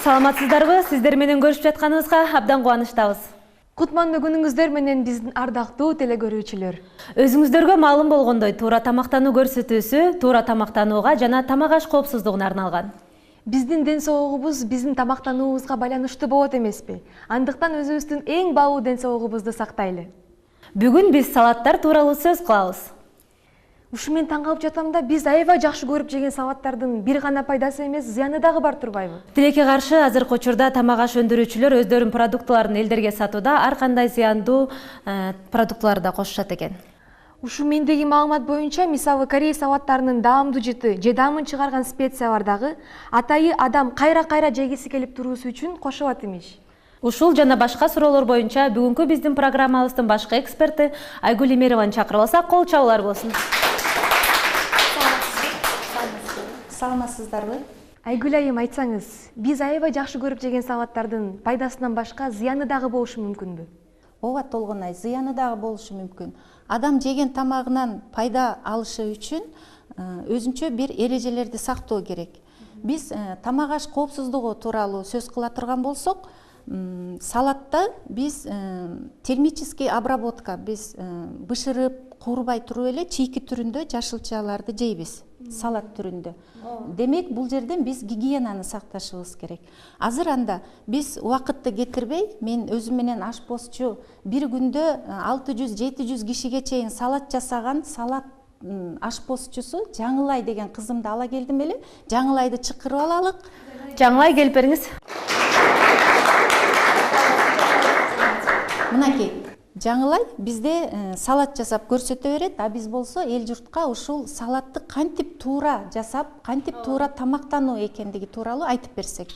Саламатсыздарбы? Сиздер менен көрүшүп жатканыбызга абдан кубанычтабыз. Кутмандуу күнүңүздөр менен биздин ардактуу телекөрүүчүлөр. Өзүңүздөргө маалым болгондой, туура тамактануу көрсөтүүсү туура тамактанууга жана тамак аш коопсуздугуна арналган. Биздин ден соолугубуз биздин тамактануубузга байланыштуу болот эмеспи? Андыктан өзүбүздүн эң баалуу ден соолугубузду сактайлы. Бүгүн биз салаттар тууралуу сөз кылабыз. Ушу мен таң калып жатам да, биз аябай жакшы көрүп жеген салаттардын бир гана пайдасы эмес, зыяны дагы бар турбайбы? Тилекке каршы азыркы учурда тамак аш өндүрүүчүлөр өздөрүнүн продуктыларын элдерге сатууда ар кандай зыяндуу продуктыларды да кошушат экен. Ушу мендеги маалымат боюнча, мисалы Корей салаттарынын даамдуу жыты же даамын чыгарган специялар дагы атайы адам кайра жегиси келип туруусу үчүн кошулат имиш. Ушул жана башка суроолор боюнча бүгүнкү биздин программабыздын башкы эксперти Айгүл Эмированы чакырып алсак, кол чабуулар болсун. Саламатсыздарбы? Айгүл айым, айтсаңыз, биз аябай жакшы көрүп жеген салаттардын пайдасынан башка зыяны дагы болушу мүмкүнбү? Ооба, толгонай, зыяны дагы болушу мүмкүн. Адам жеген тамагынан пайда алышы үчүн өзүнчө бир эрежелерди сактоо керек. Биз тамак аш коопсуздугу тууралуу сөз кыла турган болсок, салатта биз термический обработка, биз бышырып, куурбай туруп эле чийки түрүндө жашылчаларды жейбиз, салат түрүндө. Демек, бул жерден биз гигиенаны сакташыбыз керек. Азыр анда биз убакытты кетирбей, мен өзүм менен ашпозчу бир күндө 600-700 кишиге чейин салат жасаган салат ашпозчусу Жаңылай деген кызымды ала келдим эле. Жаңылайды чакырып алалык. Жаңылай, келип бериңиз. Мынакей, Жаңылай бизде салат жасап көрсөтө берет, а биз болсо эл журтка ушул салатты кантип туура жасап, кантип туура тамактануу экендиги тууралуу айтып берсек.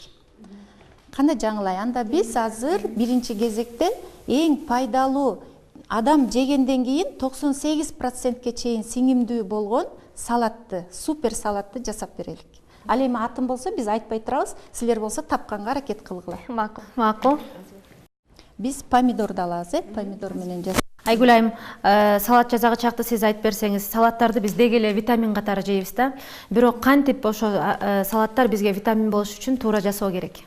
Кандай Жаңылай, анда биз азыр биринчи кезекте эң пайдалуу адам жегенден кийин 98%ке чейин сиңимдүү болгон салатты, супер салатты жасап берелик. Ал эми атын болсо биз айтпай турабыз, силер болсо тапканга аракет кылгыла. Макул. Биз помидорду алабыз, помидор менен жасап. Айгүл айым, салат жасагы чакта сиз айтып берсеңиз, салаттарды биз деги эле витамин катары жейбиз да. Бирок кантип ошо салаттар бизге витамин болуш үчүн туура жасоо керек?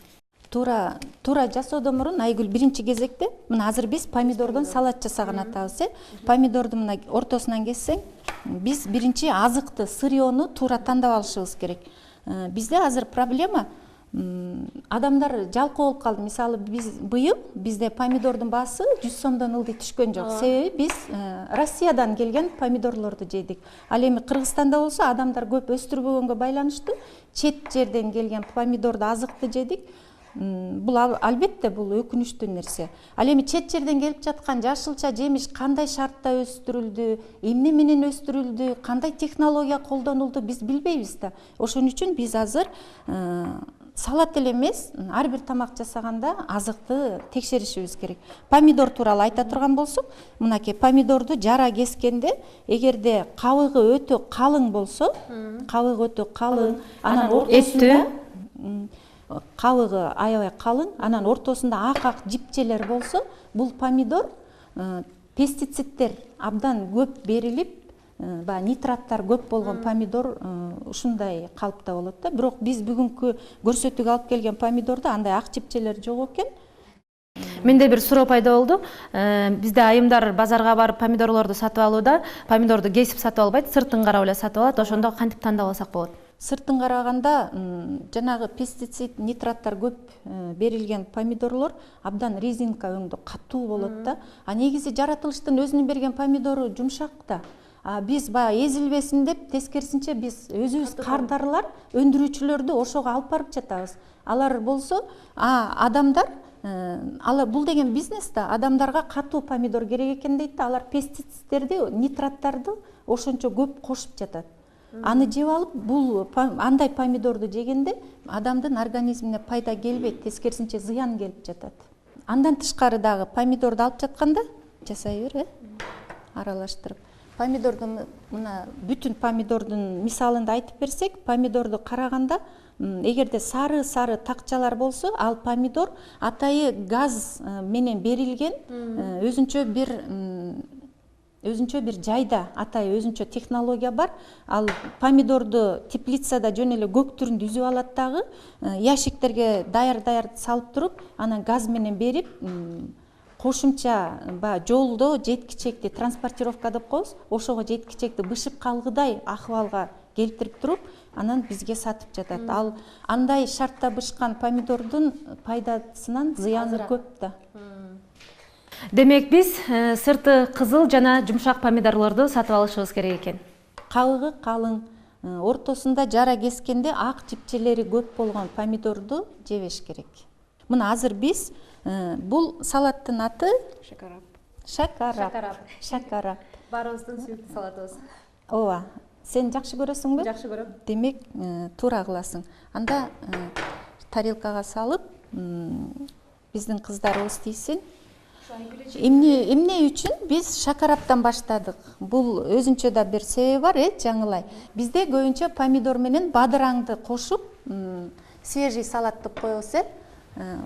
Туура жасоодон мурун Айгүл биринчи кезекте, мына азыр биз помидордон салат жасаган атабыз, Помидорду мына ортосунан кессең, биз биринчи азыкты, сырьёну туура тандап алышыбыз керек. Бизде азыр проблема, адамдар жалкоо болуп калды. Мисалы быйыл бизде помидордун баасы 100 сомдон ылдый түшкөн жок. Себеби биз Россиядан келген помидорлорду жейдик. Ал эми Кыргызстанда болсо адамдар көп өстүрбөгөнгө байланыштуу чет жерден келген помидорду, азыкты жедик. Бул албетте бул өкүнүчтүү нерсе. Ал эми чет жерден келип жаткан жашылча жемиш кандай шартта өстүрүлдү, эмне менен өстүрүлдү, кандай технология колдонулду биз билбейбиз да. Ошон үчүн биз азыр салат эле эмес, ар бир тамак жасаганда азыкты текшеришибиз керек. Помидор тууралуу айта турган болсок, мынакей помидорду жара кескенде, эгерде кабыгы өтө калың болсо, анан ортосунда кабыгы аябай калың, анан ортосунда ак жипчелер болсо, бул помидор пестициддер абдан көп берилип, нитраттар көп болгон помидор ушундай калыпта болот да. Бирок биз бүгүнкү көрсөтүүгө алып келген помидордо андай ак жипчелер жок экен. Менде бир суроо пайда болду. Бизде айымдар базарга барып помидорлорду сатып алууда, помидорду кесип сатып албайт, сыртын карап эле сатып алат. Ошондо кантип тандап алсак болот? Сыртын караганда жанагы пестицид, нитраттар көп берилген помидорлор абдан резинка өңдө катуу болот да. А негизи жаратылыштын өзүнүн берген помидору жумшак да. Биз эзилбесин деп, тескерисинче биз өзүбүз кардарлар, өндүрүүчүлөрдү ошого алып барып жатабыз. Алар болсо, адамдар, бул деген бизнес да, адамдарга катуу помидор керек экен дейт да, алар пестициддерди, нитраттарды ошончо көп кошуп жатат. Аны жеп алып, бул андай помидорду жегенде адамдын организмине пайда келбейт, тескерисинче зыян келип жатат. Андан тышкары дагы помидорду алып жатканда жасай бер, аралаштырып. Помидордун мына бүтүн помидордун мисалында айтып берсек, помидорду караганда, эгерде сары такчалар болсо, ал помидор атайы газ менен берилген өзүнчө бир өзүнчө бир жайда атай өзүнчө технология бар. Ал помидорду теплицада жөн эле көк түрүндө үзүп алат дагы, ящиктерге даяр салып туруп, анан газ менен берип, кошумча жолдо жеткичекти транспортировка деп коебуз, ошого жеткичекти бышып калгыдай акыбалга келтирип туруп, анан бизге сатып жатат. Ал андай шартта бышкан помидордун пайдасынан зыяны көп да. Демек биз сырты кызыл жана жумшак помидорлорду сатып алышыбыз керек экен. Кабыгы калың, ортосунда жара кескенде ак жипчелери көп болгон помидорду жебеш керек. Мына азыр биз бул салаттын аты шакарап. Баарыбыздын сүйүктүү салатыбыз. Ооба. Сен жакшы көрөсүңбү? Жакшы көрөм. Демек, туура кыласың. Анда тарелкага салып, биздин кыздарыбыз тийсин. Эмне үчүн биз шакараптан баштадык? Бул өзүнчө да бир себеби бар, жаңылай. Бизде көбүнчө помидор менен бадыраңды кошуп, свежий салат деп коебуз,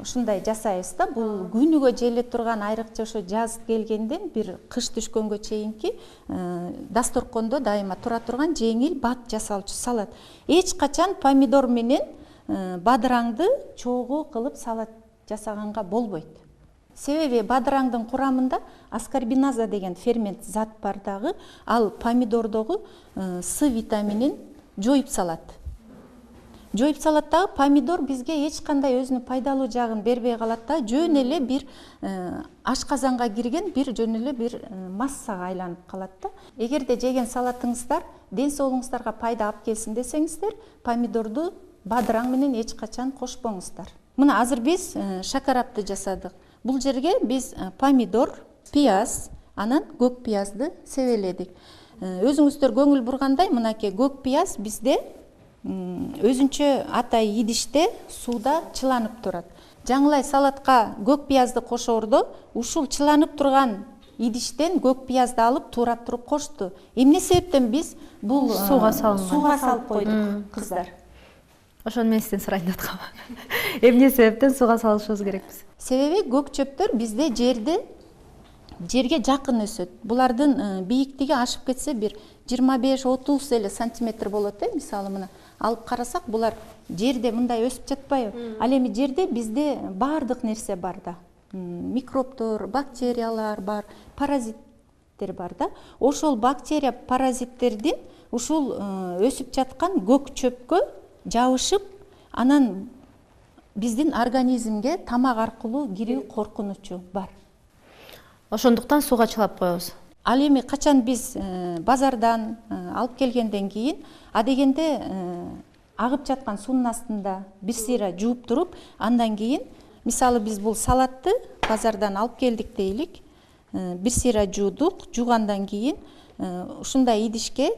ушундай жасайбыз да. Бул күнүгө желе турган, айрыкча ошо жаз келгенден бир кыш түшкөнгө чейинки дасторкондо дайыма тура турган жеңил бат жасалчу салат. Эч качан помидор менен бадыраңды чогуу кылып салат жасаганга болбойт. Себеби бадыраңдын курамында аскорбиназа деген фермент зат бар дагы, ал помидордогу С витаминин жоюп салат. Жоюп салат дагы помидор бизге эч кандай өзүнүн пайдалуу жагын бербей калат да, жөн эле бир ашказанга кирген бир жөн эле бир массага айланып калат да. Эгерде жеген салатыңыздар ден соолугуңуздарга пайда алып келсин десеңиздер, помидорду бадыраң менен эч качан кошпоңуздар. Мына азыр биз шакарапты жасадык. Бул жерге биз помидор, пияз, анан көк пиязды себеледик. Өзүңүздөр көңүл бургандай, мынакей көк пияз бизде өзүнчө атай идиште сууда чыланып турат. Жаңылай салатка көк пиязды кошоордо, ушул чыланып турган идиштен көк пиязды алып туурап туруп кошту. Эмне себептен биз бул сууга салып койдук, кыздар? Ошону мен сизден сурайын деп аткам. Эмне себептен сууга салышыбыз керекпиз? Себеби көк чөптөр бизде жерге жакын өсөт. Булардын бийиктиги ашып кетсе бир 25-30 эле сантиметр болот, мисалы мына алып карасак, булар жерде мындай өсүп жатпайбы? Ал эми жерде бизде баардык нерсе бар да. Микробтор, бактериялар бар, паразиттер бар да. Ошол бактерия, паразиттердин ушул өсүп жаткан көк чөпкө жабышып, анан биздин организмге тамак аркылуу кирүү коркунучу бар. Ошондуктан сууга чылап коебуз. Ал эми качан биз базардан алып келгенден кийин, адегенде агып жаткан суунун астында бир сыйра жууп туруп, андан кийин, мисалы биз бул салатты базардан алып келдик дейлик, бир сыйра жуудук, жуугандан кийин ушундай идишке,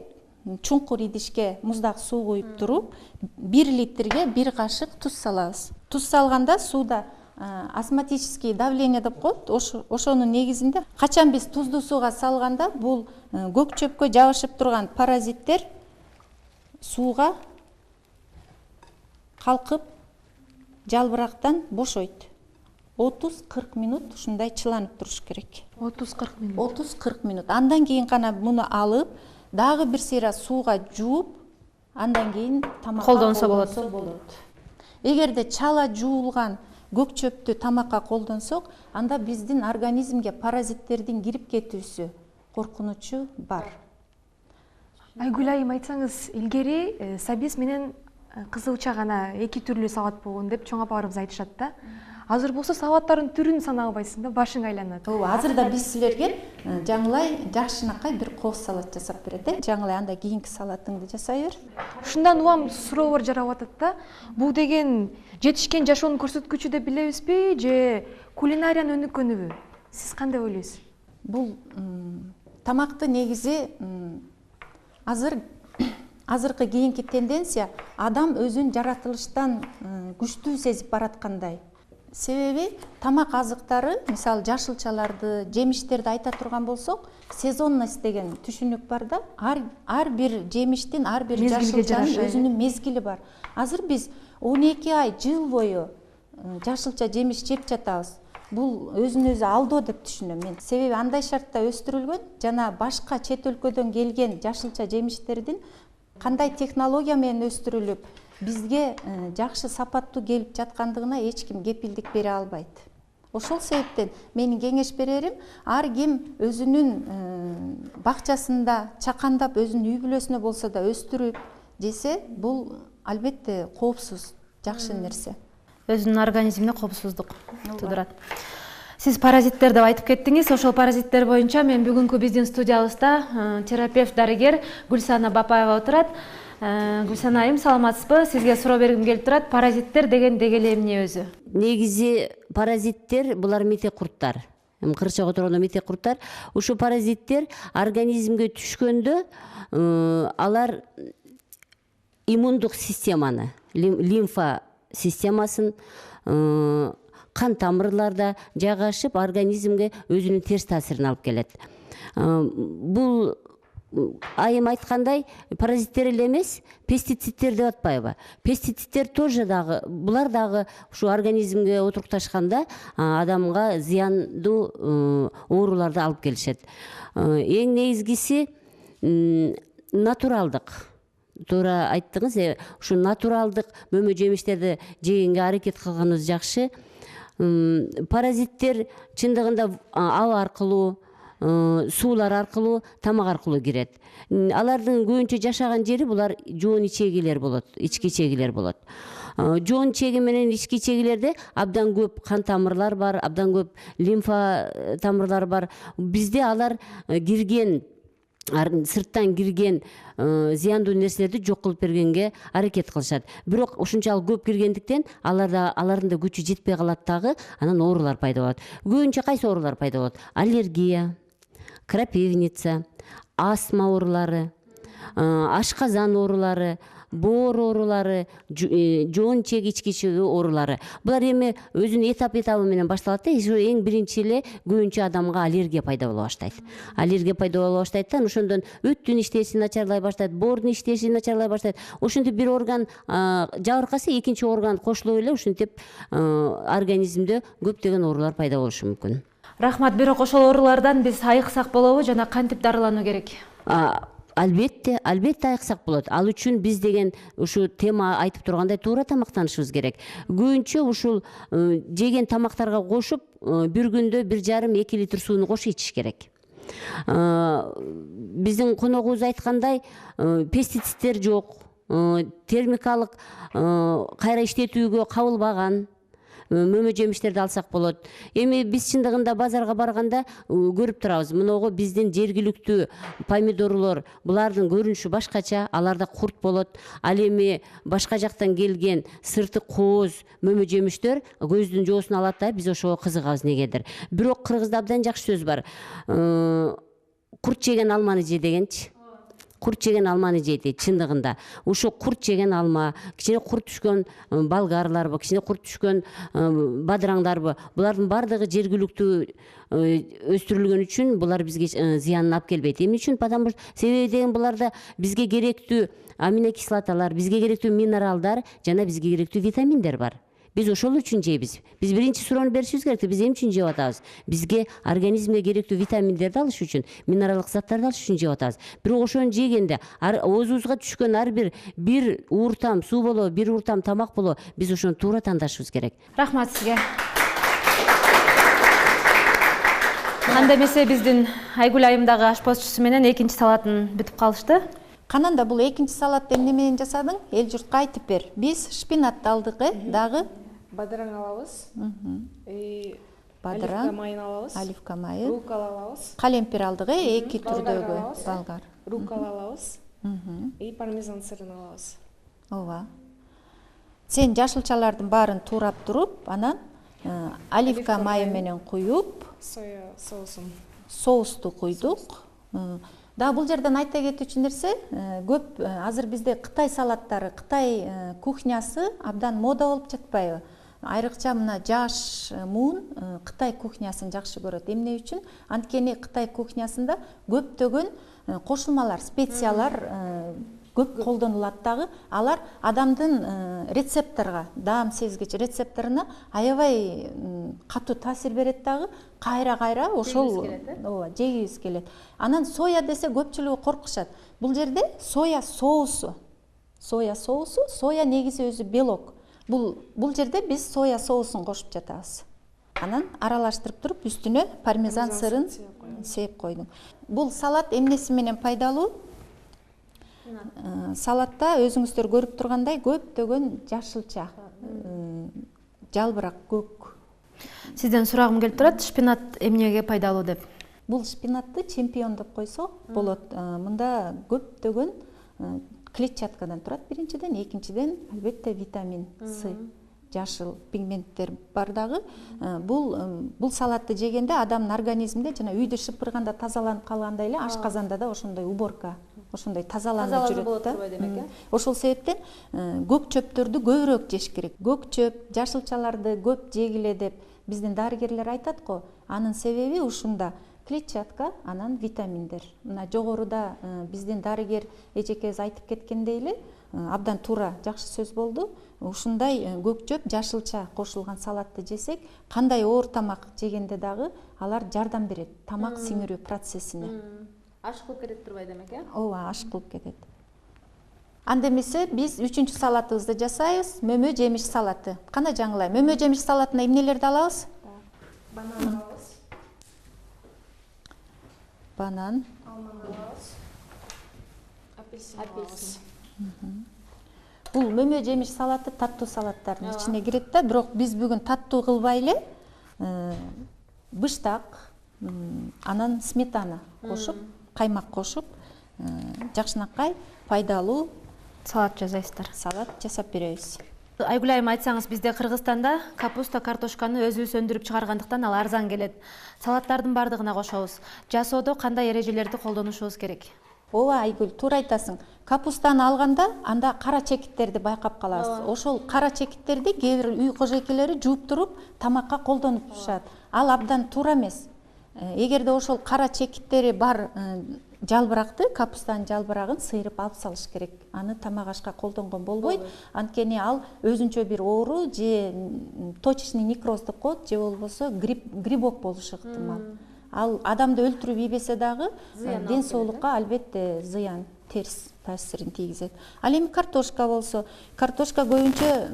чуңкур идишке муздак суу куюп туруп, 1 литрге 1 кашык туз салабыз. Туз салганда сууда осмотический давление деп коет. Ошонун негизинде качан биз тузду сууга салганда, бул көк чөпкө жабышып турган паразиттер сууга калкып жалбырактан бошойт. 30-40 минут ушундай чыланып туруш керек. 30-40 минут. 30-40 минут. Андан кийин гана муну алып, дагы бир сыйра сууга жууп, андан кийин тамакка колдонсо болот. Эгерде чала жуулган көк чөптү тамакка колдонсок, анда биздин организмге паразиттердин кирип кетүүсү коркунучу бар. Айгүл айым, айтсаңыз, илгери сабиз менен кызылча гана эки түрлүү салат болгон деп чоң апаларыбыз айтышат да. Азыр болсо салаттардын түрүн санай албайсың да, башың айланат. Ооба, азыр да биз силерге жаңылай жакшынакай бир кооз салат жасап берет. Жаңылай анда кийинки салатыңды жасай бер. Ушундан улам суроолор жарап атат да. Бул деген жетишкен жашоонун көрсөткүчү деп билебизби, же кулинариянын өнүккөнүбү? Сиз кандай ойлойсуз? Бул тамакты негизи азыркы кийинки тенденция адам өзүн жаратылыштан күчтүү сезип бараткандай. Себеби тамак азыктары, мисалы жашылчаларды, жемиштерди айта турган болсок, сезонность деген түшүнүк бар да. Ар бир жемиштин, ар бир жашылчанын өзүнүн мезгили бар. Азыр биз 12 ай, жыл бою жашылча жемиш жеп жатабыз. бул өзүн өзү алдоо деп түшүнөм мен. Себеби андай шартта өстүрүлгөн жана башка чет өлкөдөн келген жашылча жемиштердин кандай технология менен өстүрүлүп бизге жакшы сапаттуу келип жаткандыгына эч ким кепилдик бере албайт. Ошол себептен менин кеңеш берерим, ар ким өзүнүн бакчасында чакандап өзүнүн үй бүлөсүнө болсо да өстүрүп жесе, бул албетте коопсуз, жакшы нерсе. Өзүнүн организмине коопсуздук туудурат. Сиз паразиттер деп айтып кеттиңиз. Ошол паразиттер боюнча мен бүгүнкү биздин студиябызда терапевт дарыгер Гүлсана Бапаева отурат. Гүлсана айым, саламатсызбы? Сизге суроо бергим келип турат. Паразиттер деген дегеле эмне өзү? Негизи паразиттер булар метек курттар. Кырчага турганда метек курттар. Ушул паразиттер организмге түшкөндө алар иммундук системаны, лимфа системасын, кан тамырларда жайгашып, организмге өзүнүн терс таасирин алып келет. Бул айым айткандай паразиттер эле эмес, пестицидтер деп атпайбы? Пестицидтер тоже дагы, булар дагы ушу организмге отурукташканда адамга зыяндуу ооруларды алып келишет. Эң негизгиси натуралдык. Туура айттыңыз, ушу натуралдык мөмө жемиштерди жегенге аракет кылганыбыз жакшы. Паразиттер чындыгында аба аркылуу, суулар аркылуу, тамак аркылуу кирет. Алардын көбүнчө жашаган жери булар жоон ичегилер болот, ички ичегилер болот. Жоон ичеги менен ички ичегилерде абдан көп кан тамырлар бар, абдан көп лимфа тамырлары бар. Бизде алар кирген, сырттан кирген зыяндуу нерселерди жок кылып бергенге аракет кылышат. Бирок ушунчалык көп киргендиктен алардын да күчү жетпей калат дагы, анан оорулар пайда болот. Көбүнчө кайсы оорулар пайда болот? Аллергия, крапивница, астма оорулары, ашказан оорулары, боор оорулары, жоон ичеги, ички ичеги оорулары. Булар эми өзүнүн этап менен башталат да, эң биринчи эле көбүнчө адамга аллергия пайда боло баштайт. Аллергия пайда боло баштайт да, ошондон өттүн иштеши начарлай баштайт, боордун иштеши начарлай баштайт. Ошентип бир орган жабыркаса, экинчи орган кошулуп эле ушинтип организмде көптөгөн оорулар пайда болушу мүмкүн. Рахмат. Бирок ошол оорулардан биз айыксак болобу жана кантип дарылануу керек? Албетте айыксак болот. Ал үчүн биз деген ушу тема айтып тургандай туура тамактанышыбыз керек. Көбүнчө ушул жеген тамактарга кошуп, бир күндө 1,5-2 литр сууну кошуп ичиш керек. Биздин коногубуз айткандай, пестицидтер жок, термикалык кайра иштетүүгө кабылбаган мөмө жемиштерди алсак болот. Эми биз чындыгында базарга барганда көрүп турабыз. Мыногу биздин жергиликтүү помидорлор, булардын көрүнүшү башкача, аларда курт болот. Ал эми башка жактан келген сырты кооз мөмө жемиштер көздүн жоосун алат да, биз ошого кызыгабыз негедир. Бирок кыргызда абдан жакшы сөз бар. Курт жеген алманы же дегенчи. Курт жеген алманы жейт чындыгында. Ошо курт жеген алма, кичине курт түшкөн болгарларбы, кичине курт түшкөн бадыраңдарбы, булардын бардыгы жергиликтүү өстүрүлгөн үчүн булар бизге зыянын алып келбейт. Эмне үчүн? Потому что себеби деген буларда бизге керектүү аминокислоталар, бизге керектүү минералдар жана бизге керектүү витаминдер бар. Биз ошол үчүн жейбиз. Биз биринчи суроону беришибиз керек. Биз эмне үчүн жеп атабыз? Бизге организмге керектүү витаминдерди алыш үчүн, минералдык заттарды алыш үчүн жеп атабыз. Бирок ошону жегенде оозубузга түшкөн ар бир ууртам суу болобу, бир ууртам тамак болобу, биз ошону туура тандашыбыз керек. Рахмат сизге. Анда эмесе биздин Айгүл айымдагы ашпозчусу менен экинчи салатын бүтүп калышты. Кананда бул экинчи салатты эмне менен жасадың? Эл журтка айтып бер. Биз шпинатты алдык, дагы Бадыраң алабыз. Бадыраң, Оливка майын алабыз. оливка майы, Руккола алабыз. калемпир алдык, эки Болгар түрдөгү алабыз. болгар. Руккола алабыз. И пармезан сырын алабыз. Ооба. Сен жашылчалардын баарын туурап туруп, анан оливка майы менен куюп, Соя соусун. соусту куйдук. Да, бул жерден айта кетүүчү нерсе, көп азыр бизде Кытай салаттары, Кытай кухнясы абдан мода болуп жатпайбы? Айрыкча мына жаш муун Кытай кухнясын жакшы көрөт. Эмне үчүн? Анткени Кытай кухнясында көптөгөн кошулмалар, специялар көп колдонулат дагы. Алар адамдын рецепторго, даам сезгич рецепторуна аябай катуу таасир берет дагы. Кайра ошол ооба жегибиз келет. Анан соя десе көпчүлүгү коркушат. Бул жерде соя соусу. Соя негизи өзү белок. Бул жерде биз соя соусун кошуп жатабыз. Анан аралаштырып туруп үстүнө пармезан сырын сээп койдум. Бул салат эмнеси менен пайдалуу? Салатта өзүңүздөр көрүп тургандай көптөгөн жашылча, жалбырак, көк. Сизден сурагым келип турат, шпинат эмнеге пайдалуу деп? Бул шпинатты чемпион деп койсок болот. Мында көптөгөн клетчаткадан турат биринчиден, экинчиден албетте витамин С, жашыл пигменттер бар дагы. Бул салатты жегенде адамдын организминде жана үйдө шыпырганда тазаланып калгандай эле ашказанда да ошондой уборка, ошондой тазаланып жүрөт да. Ошол себептен көк чөптөрдү көбүрөөк жеш керек. Көк чөп, жашылчаларды көп жегиле деп биздин дарыгерлер айтат го. Анын себеби ушунда. Клетчатка, анан витаминдер. Мына жогоруда биздин дарыгер эжекебиз айтып кеткендей эле, абдан туура, жакшы сөз болду. Ушундай көк чөп, жашылча кошулган салатты жесек, кандай оор тамак жегенде дагы алар жардам берет тамак сиңирүү процессине. Аш кылып кетет турбай демек, э? Ооба, аш кылып кетет. Анда эмесе биз 3-чү салатыбызды жасайбыз, мөмө жемиш салаты. Кана жаңылай, мөмө жемиш салатына эмнелерди алабыз? Банан, Банан, апельсин. Бул мөмө жемиш салаты таттуу салаттардын ичине кирет да, бирок биз бүгүн таттуу кылбай эле быштак, анан сметана кошуп, каймак кошуп, жакшынакай пайдалуу Салат жасайсыздар. салат жасап беребиз. Айгүл айым, айтсаңыз, бізде Кыргызстанда капуста, картошканы өзүбүз өндүрүп чыгаргандыктан ал арзан келет. Салаттардын бардыгына кошобуз. Жасоодо кандай эрежелерди колдонушубуз керек? Ооба Айгүл, туура айтасың. Капустаны алганда анда кара чекиттерди байкап калабыз. Ошол кара чекиттерди кээ бир үй кожойкелери жууп туруп тамакка колдонуп турушат. Ал абдан туура эмес. Эгерде ошол кара чекиттери бар жалбыракты, капустанын жалбырагын сыйрып алып салыш керек. Аны тамак ашка колдонгон болбойт. Анткени ал өзүнчө бир оору же точечный некроз деп коет, же болбосо грибок болушу ыктымал. Ал адамды өлтүрүп ийбесе дагы ден соолукка албетте зыян, терс таасирин тийгизет. Ал эми картошка болсо, картошка көбүнчө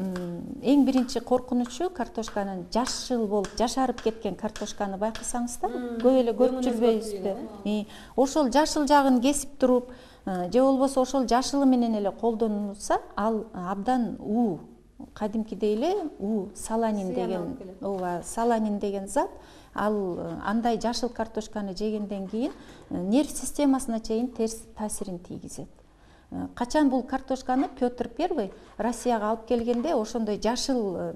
эң биринчи коркунучу картошканын жашыл болуп, жашарып кеткен картошканы байкасаңыз да, көп эле көрүп жүрбөйсүзбү? Ошол жашыл жагын кесип туруп, же болбосо ошол жашылы менен эле колдонулса, ал абдан уу, кадимкидей эле уу, саланин деген, ооба, саланин деген зат. Ал андай жашыл картошканы жегенден кийин нерв системасына чейин терс таасирин тийгизет. Качан бул картошканы Петр I Россияга алып келгенде ошондой жашыл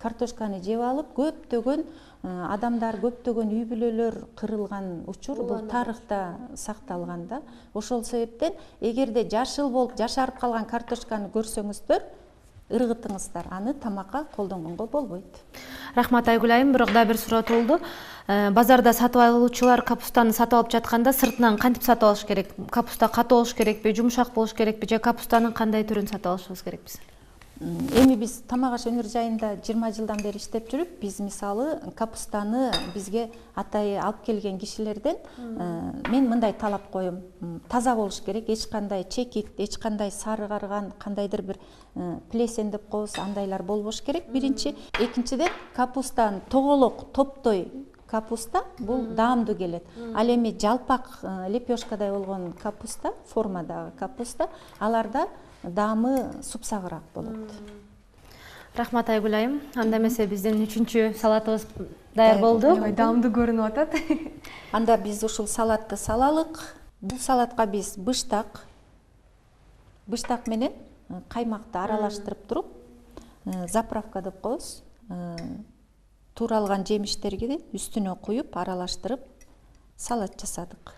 картошканы жеп алып, көптөгөн адамдар, көптөгөн үй бүлөлөр кырылган учур бул тарыхта сакталган да. Ошол себептен эгерде жашыл болуп жашарып калган картошканы көрсөңүздөр, ыргытыңыздар, аны тамакка колдонгонго болбойт. Рахмат Айгүл айым, бирок да бир суроо болду. Базарда сатып алуучулар капустаны сатып алып жатканда сыртынан кантип сатып алыш керек? Капуста катуу болуш керекпи, жумшак болуш керекпи, же капустанын кандай түрүн сатып алышыбыз керекпиз? Эми биз Тамак аш өнөр жайында 20 жылдан бери иштеп жүрүп, биз мисалы капустаны бизге атай алып келген кишилерден мен мындай талап коем. Таза болуш керек, эч кандай чекит, эч кандай сары карган, кандайдыр бир плесен деп коебуз, андайлар болбош керек. Биринчи, экинчиден капустаны тоголок, топтой капуста бул даамдуу келет. Ал эми жалпак лепешкадай болгон капуста, формадагы капуста, аларда даамы супсагыраак болот. Рахмат Айгүл айым. Анда эмесе биздин 3-чү салатыбыз даяр болду. Даамдуу көрүнүп атат. Анда биз ушул салатты салалык. Бул салатка биз быштак менен каймакты аралаштырып туруп, заправка деп коебуз. Тууралган жемиштерди үстүнө куюп, аралаштырып салат жасадык.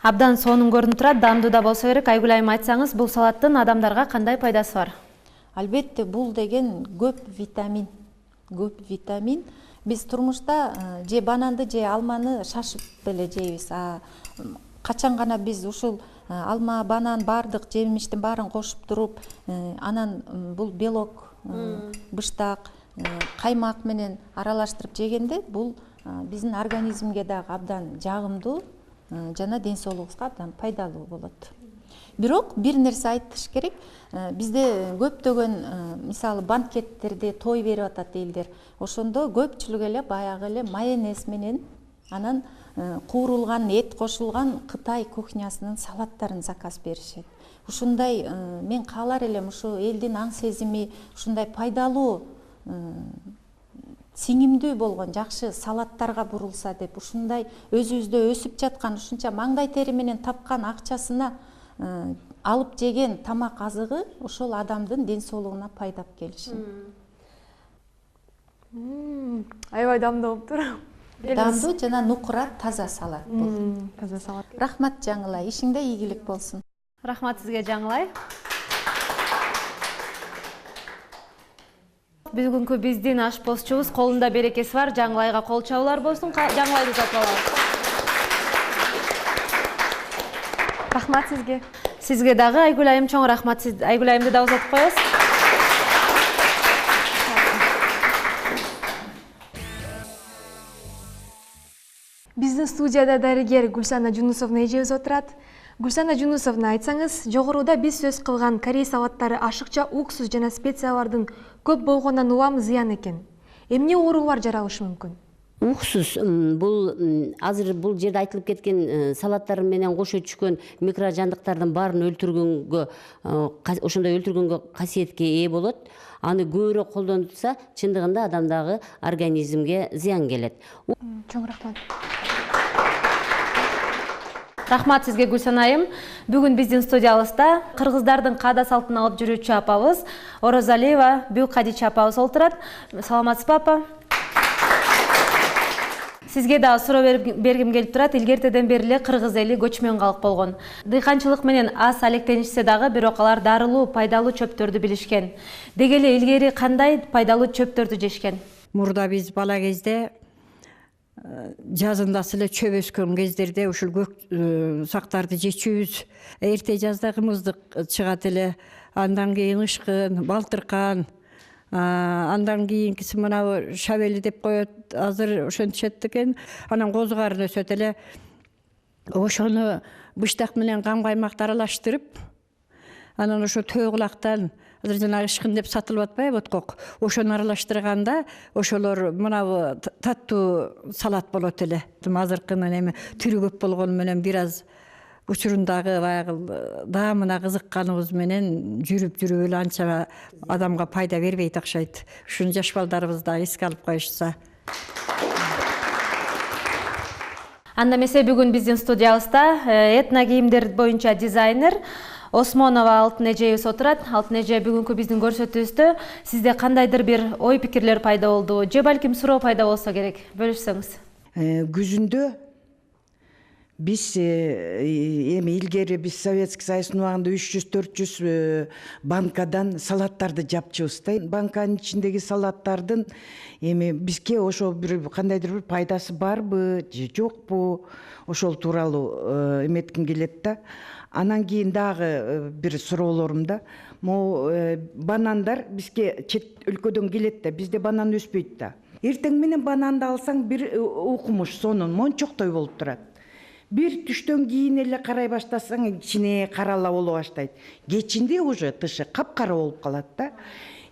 Абдан сонун көрүнүп турат, даамдуу да болсо керек. Айгүл айым, айтсаңыз, бул салаттын адамдарга кандай пайдасы бар? Албетте, бул деген көп витамин. Биз турмушта же бананды же алманы шашып эле жейбиз. Качан гана биз ушул алма, банан, бардык жемиштин баарын кошуп туруп, анан бул белок, быштак, каймак менен аралаштырып жегенде бул биздин организмге дагы абдан жагымдуу жана ден соолугубузга абдан пайдалуу болот. Бирок бир нерсе айтыш керек, бизде көптөгөн мисалы банкеттерде той берип атат элдер. Ошондо көпчүлүк эле баягы эле майонез менен анан куурулган эт кошулган Кытай кухнясынын салаттарын заказ беришет. Ушундай мен каалар элем ушу элдин аң сезими ушундай пайдалуу сиңимдүү болгон жакшы салаттарга бурулса деп, ушундай өзүбүздө өсүп жаткан ушунча маңдай тери менен тапкан акчасына алып жеген тамак азыгы ошол адамдын ден соолугуна пайдап келиши. Аябай дамдуу болуптур. Дамдуу жана нукура таза салат бул. Таза салат. Рахмат Жаңылай, ишиңде ийгилик болсун. Рахмат сизге Жаңылай. Бүгүнкү биздин ашпозчубуз колунда берекеси бар Жаңылайга кол чабуулар болсун. Жаңылайды утатып алабыз. Рахмат сизге. Сизге дагы Айгүл айым чоң рахмат. Сиз Айгүл айымды да узатып коебуз. Биздин студияда дарыгер Гүлсана Жунусовна эжебиз отурат. Гүлсана Жунусовна, айтсаңыз, жогоруда биз сөз кылган корей салаттары ашыкча уксус жана специялардын көп болгондон убам зыян экен. Эмне оорулар жаралышы мүмкүн? Уксус бул азыр бул жерде айтылып кеткен салаттар менен кошо түшкөн микрожандыктардын баарын өлтүргөнгө, ошондой өлтүргөнгө касиетке ээ болот. Аны көбүрөөк колдонутса, чындыгында адамдагы организмге зыян келет. Чоң рахмат. Рахмат сизге Гүлсана айым. Бүгүн биздин студиябызда кыргыздардын каада салтын алып жүрүүчү апабыз Оразалиева Бюкадича апабыз отурат. Саламатсызбы апа? Сизге да суроо бергим келип турат. Илгертеден бери эле кыргыз эли көчмөн калк болгон. Дыйканчылык менен аз алектенишсе дагы, бирок алар дарылуу, пайдалуу чөптөрдү билишкен. Деги эле илгери кандай пайдалуу чөптөрдү жешкен? Мурда биз бала кезде жазындасы эле чөп өскөн кездерде ушул көк сактарды жечүүбүз. Эрте жазда кымыздык чыгат эле, андан кийин ышкын, балтыркан, андан кийинкиси мына шабели деп коет, азыр ошентишет экен. Анан козу карын өсөт эле. Ошону быштак менен кам каймакты аралаштырып, анан ошо төө кулактан азыр жанагы ышкын деп сатылып атпайбы, откок. Ошону аралаштырганда ошолор мына таттуу салат болот эле. Азыркынын эми түрү көп болгону менен бир аз учурундагы баягы даамына кызыкканыбыз менен жүрүп эле анча адамга пайда бербейт окшойт. Ушуну жаш балдарыбыз да эске алып коюшса. Анда эмесе бүгүн биздин студиябызда этно кийимдер боюнча дизайнер Осмонова Алтын эжебиз отурат. Алтын эже, бүгүнкү биздин көрсөтүүбүздө сизде кандайдыр бир ой пикирлер пайда болду, же балким суроо пайда болсо керек, бөлүшсөңүз. Күзүндө биз эми илгери биз Советский Союздун убагында 300-400 банкадан салаттарды жапчыбыз да. Банканын ичиндеги салаттардын эми бизге ошо бир кандайдыр бир пайдасы барбы же жокпу, ошол тууралуу эметким келет да. Анан кийин дагы бир суроолорум да. Банандар бизге чет өлкөдөн келет да, бизде банан өспөйт да. Эртең менен бананды алсаң бир укмуш сонун мончоктой болуп турат. Бир түштөн кийин эле карай баштасаң ичине карала боло баштайт. Кечинде уже тышы капкара болуп калат да.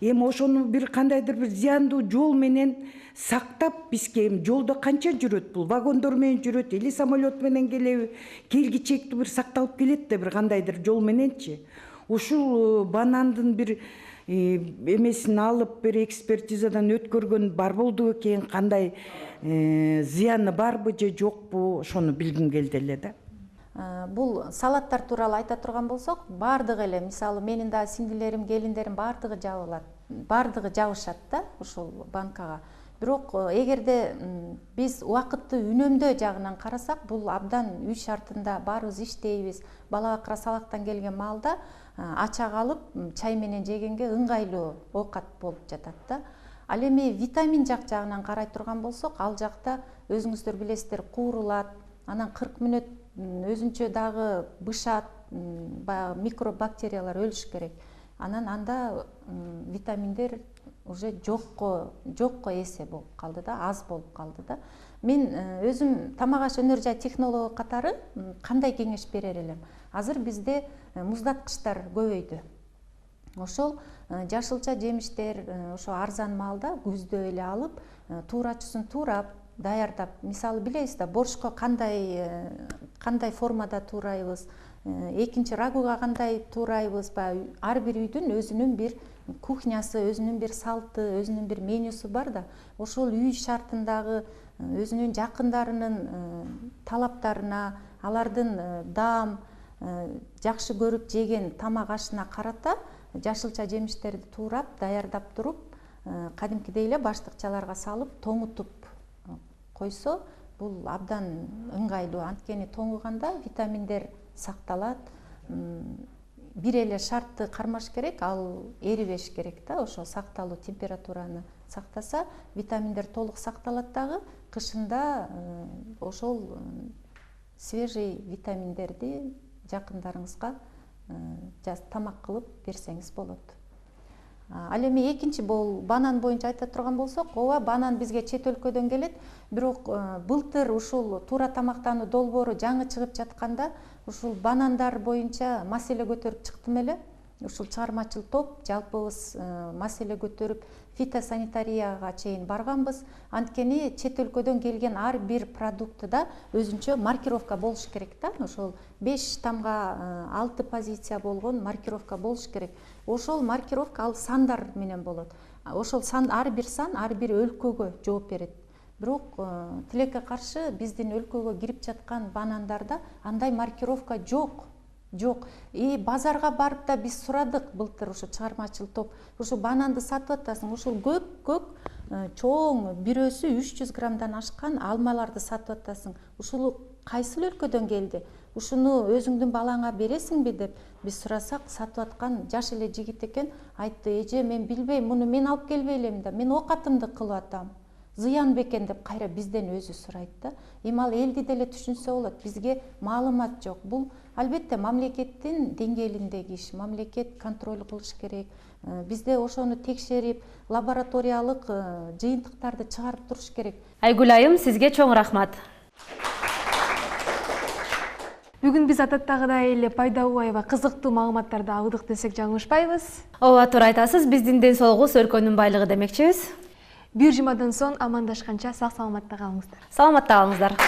Эми ошону бир кандайдыр бир зыяндуу жол менен сактап, бизге жолдо канча жүрөт бул? Вагондор менен жүрөт, или самолет менен келеби? Келгичектүү бир сакталып келет да бир кандайдыр жол мененчи. Ушул банандын бир эмесин алып, бир экспертизадан өткөргөн бар болду экен, кандай зыяны барбы же жокпу, ошону билгим келди эле да. Бул салаттар тууралуу айта турган болсок, бардыгы эле, мисалы менин да сиңдилерим, келиндерим бардыгы жабылат, бардыгы жабышат да ушул банкага. Бирок эгерде биз убакытты үнөмдөө жагынан карасак, бул абдан үй шартында баарыбыз иштейбиз. Бала бакыра сабактан келген маалда ачак алып чай менен жегенге ыңгайлуу оокат болуп жатат да. Ал эми витамин жагынан карай турган болсок, ал жакта өзүңүздөр билесиздер, куурулат, анан 40 мүнөт өзүнчө дагы бышат, баягы микробактериялар өлүш керек. Анан анда витаминдер уже жокко эсе болуп калды да, аз болуп калды да. Мен өзүм тамак аш өнөр жай технологу катары кандай кеңеш берер элем? Азыр бизде муздаткычтар көбөйдү. Ошол жашылча жемиштер ошо арзан маалда күздө эле алып, туурачысын туурап, даярдап, мисалы билесиз да, боршко кандай формада туурайбыз, экинчи рагуга кандай туурайбыз, ар бир үйдүн өзүнүн бир кухнясы, өзүнүн бир салты, өзүнүн бир менюсу бар да. Ошол үй шартындагы өзүнүн жакындарынын талаптарына, алардын даам, жакшы көрүп жеген тамак ашына карата жашылча жемиштерди туурап, даярдап туруп, кадимкидей эле баштыкчаларга салып, тоңутуп койсо, бул абдан ыңгайлуу. Анткени тоңуганда витаминдер сакталат. Бир эле шартты кармаш керек, ал эрибеш керек да, ошо сакталуу температураны сактаса, витаминдер толук сакталат дагы, кышында ошол свежий витаминдерди жакындарыңызга тамак кылып берсеңиз болот. Ал эми экинчи банан боюнча айта турган болсок, ооба, банан бизге чет өлкөдөн келет, бирок былтыр ушул туура тамактануу долбоору жаңы чыгып жатканда, ушул банандар боюнча маселе көтөрүп чыктым эле. Ушул чыгармачыл топ жалпыбыз маселе көтөрүп фитосанитарияга чейин барганбыз. Анткени чет өлкөдөн келген ар бир продуктыда өзүнчө маркировка болуш керек да. Ошол 5 тамга 6 позиция болгон маркировка болуш керек. Ошол маркировка ал сандар менен болот. Ошол сан, ар бир сан ар бир өлкөгө жооп берет. Бирок тилекке каршы биздин өлкөгө кирип жаткан банандарда андай маркировка жок. Базарга барып да биз сурадык былтыр, ушу чыгармачыл топ. Ушу бананды сатып атасың, ушул көк чоң бирөөсү 300 граммдан ашкан алмаларды сатып атасың. Ушул кайсыл өлкөдөн келди? Ушуну өзүңдүн балаңа бересиңби деп биз сурасак, сатып аткан жаш эле жигит экен, айтты: "Эже, мен билбейм, муну мен алып келбей элем да, мен оокатымды кылып атам. Зыян бекен" деп кайра бизден өзү сурайт да. Эми ал элди деле түшүнсө болот, бизге маалымат жок. Бул албетте мамлекеттин деңгээлиндеги иш, мамлекет контроль кылыш керек. Бизде ошону текшерип, лабораториялык жыйынтыктарды чыгарып туруш керек. Айгүл айым, сизге чоң рахмат. Бүгүн биз адаттагыдай эле пайдалуу аябай кызыктуу маалыматтарды алдык десек жаңылышпайбыз. Ооба, туура айтасыз. Биздин ден соолугубуз өлкөнүн байлыгы демекчибиз. Бир жумадан соң амандашканча сак саламатта калыңыздар. Саламатта калыңыздар.